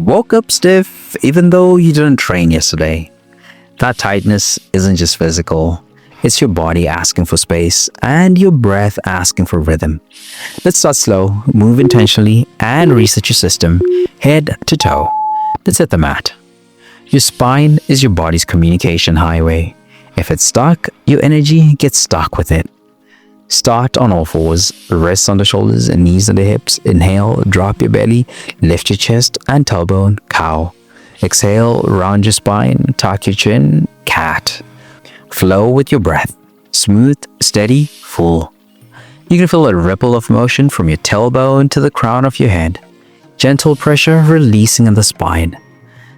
Woke up stiff even though you didn't train yesterday. That tightness isn't just physical. It's your body asking for space and your breath asking for rhythm. Let's start slow, move intentionally, and reset your system head to toe. Let's hit the mat. Your spine is your body's communication highway. If it's stuck, your energy gets stuck with it. Start on all fours, wrists on the shoulders and knees on the hips. Inhale, drop your belly, lift your chest and tailbone, cow. Exhale, round your spine, tuck your chin, cat. Flow with your breath. Smooth, steady, full. You can feel a ripple of motion from your tailbone to the crown of your head. Gentle pressure releasing in the spine.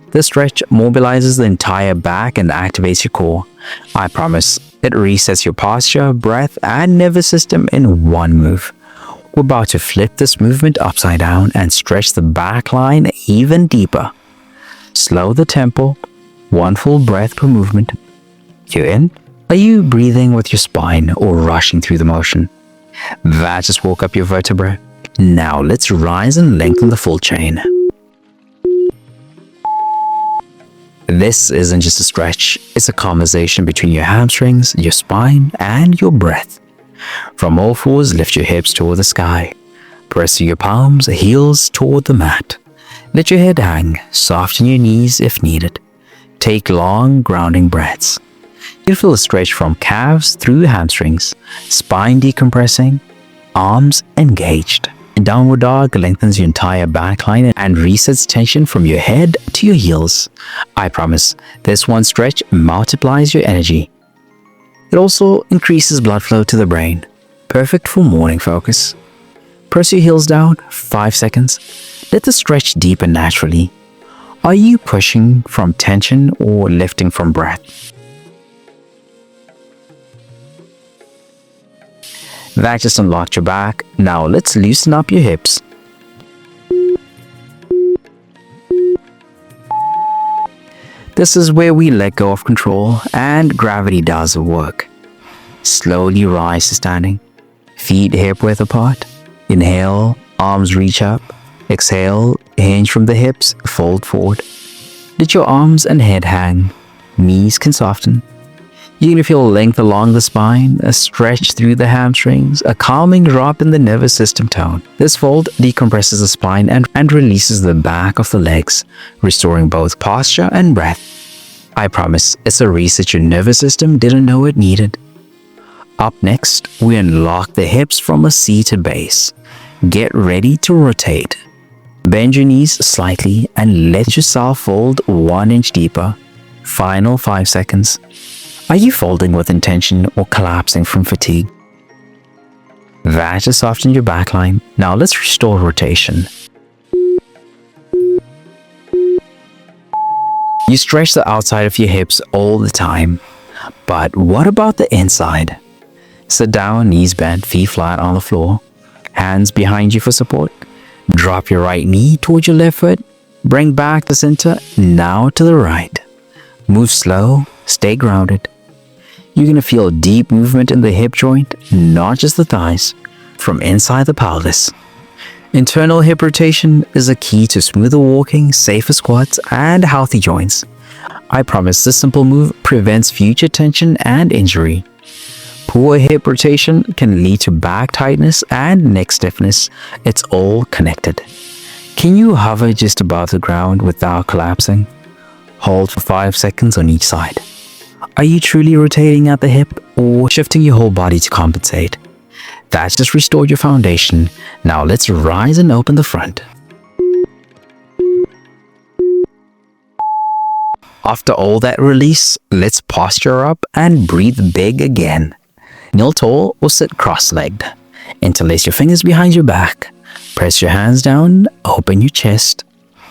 This stretch mobilizes the entire back and activates your core. I promise, it resets your posture, breath, and nervous system in one move. We're about to flip this movement upside down and stretch the back line even deeper. Slow the tempo, one full breath per movement. You in? Are you breathing with your spine or rushing through the motion? That just woke up your vertebrae. Now let's rise and lengthen the full chain. This isn't just a stretch, it's a conversation between your hamstrings, your spine, and your breath. From all fours, lift your hips toward the sky. Press your palms, heels toward the mat. Let your head hang, soften your knees if needed. Take long, grounding breaths. You'll feel a stretch from calves through hamstrings, spine decompressing, arms engaged. Downward dog lengthens your entire back line and resets tension from your head to your heels. I promise, this one stretch multiplies your energy. It also increases blood flow to the brain, perfect for morning focus. Press your heels down, 5 seconds. Let the stretch deepen naturally. Are you pushing from tension or lifting from breath? That just unlocked your back. Now let's loosen up your hips. This is where we let go of control and gravity does the work. Slowly rise to standing. Feet hip width apart. Inhale, arms reach up. Exhale, hinge from the hips, fold forward. Let your arms and head hang. Knees can soften. You're going to feel length along the spine, a stretch through the hamstrings, a calming drop in the nervous system tone. This fold decompresses the spine and releases the back of the legs, restoring both posture and breath. I promise, it's a reset your nervous system didn't know it needed. Up next, we unlock the hips from a seated base. Get ready to rotate. Bend your knees slightly and let yourself fold 1 inch deeper. Final 5 seconds. Are you folding with intention or collapsing from fatigue? That just softened your back line. Now let's restore rotation. You stretch the outside of your hips all the time. But what about the inside? Sit down, knees bent, feet flat on the floor. Hands behind you for support. Drop your right knee towards your left foot. Bring back the center, now to the right. Move slow, stay grounded. You're going to feel deep movement in the hip joint, not just the thighs, from inside the pelvis. Internal hip rotation is a key to smoother walking, safer squats, and healthy joints. I promise this simple move prevents future tension and injury. Poor hip rotation can lead to back tightness and neck stiffness. It's all connected. Can you hover just above the ground without collapsing? Hold for 5 seconds on each side. Are you truly rotating at the hip or shifting your whole body to compensate? That's just restored your foundation. Now let's rise and open the front. After all that release, let's posture up and breathe big again. Kneel tall or sit cross-legged. Interlace your fingers behind your back. Press your hands down, open your chest.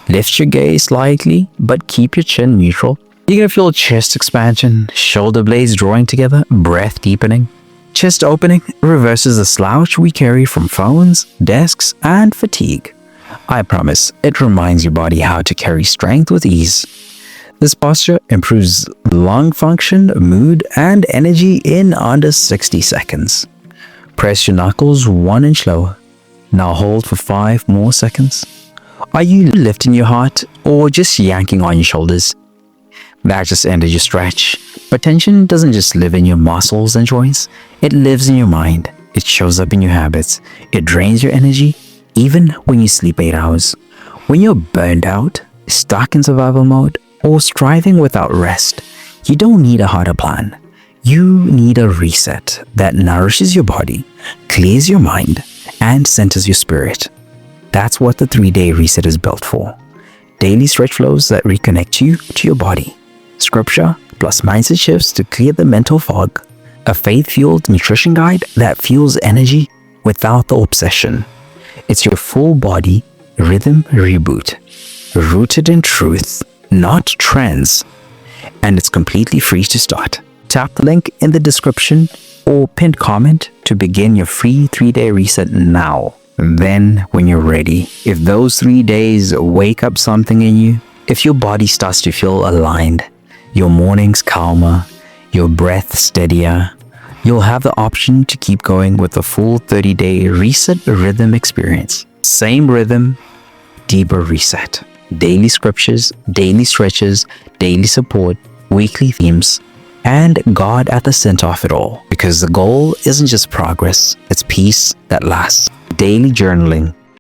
Lift your gaze slightly, but keep your chin neutral. You're going to feel chest expansion, shoulder blades drawing together, breath deepening. Chest opening reverses the slouch we carry from phones, desks, and fatigue. I promise, it reminds your body how to carry strength with ease. This posture improves lung function, mood, and energy in under 60 seconds. Press your knuckles 1 inch lower. Now hold for 5 more seconds. Are you lifting your heart or just yanking on your shoulders? That just ended your stretch. But tension doesn't just live in your muscles and joints, it lives in your mind. It shows up in your habits. It drains your energy, even when you sleep 8 hours. When you're burned out, stuck in survival mode, or striving without rest, you don't need a harder plan. You need a reset that nourishes your body, clears your mind, and centers your spirit. That's what the 3-day reset is built for. Daily stretch flows that reconnect you to your body. Scripture plus mindset shifts to clear the mental fog. A faith-fueled nutrition guide that fuels energy without the obsession. It's your full body rhythm reboot, rooted in truth, not trends, and it's completely free to start. Tap the link in the description or pinned comment to begin your free 3-day reset now. Then, when you're ready, if those 3 days wake up something in you, if your body starts to feel aligned, your mornings calmer, your breath steadier, you'll have the option to keep going with the full 30-day reset rhythm experience. Same rhythm, deeper reset. Daily scriptures, daily stretches, daily support, weekly themes, and God at the center of it all. Because the goal isn't just progress, it's peace that lasts. Daily journaling,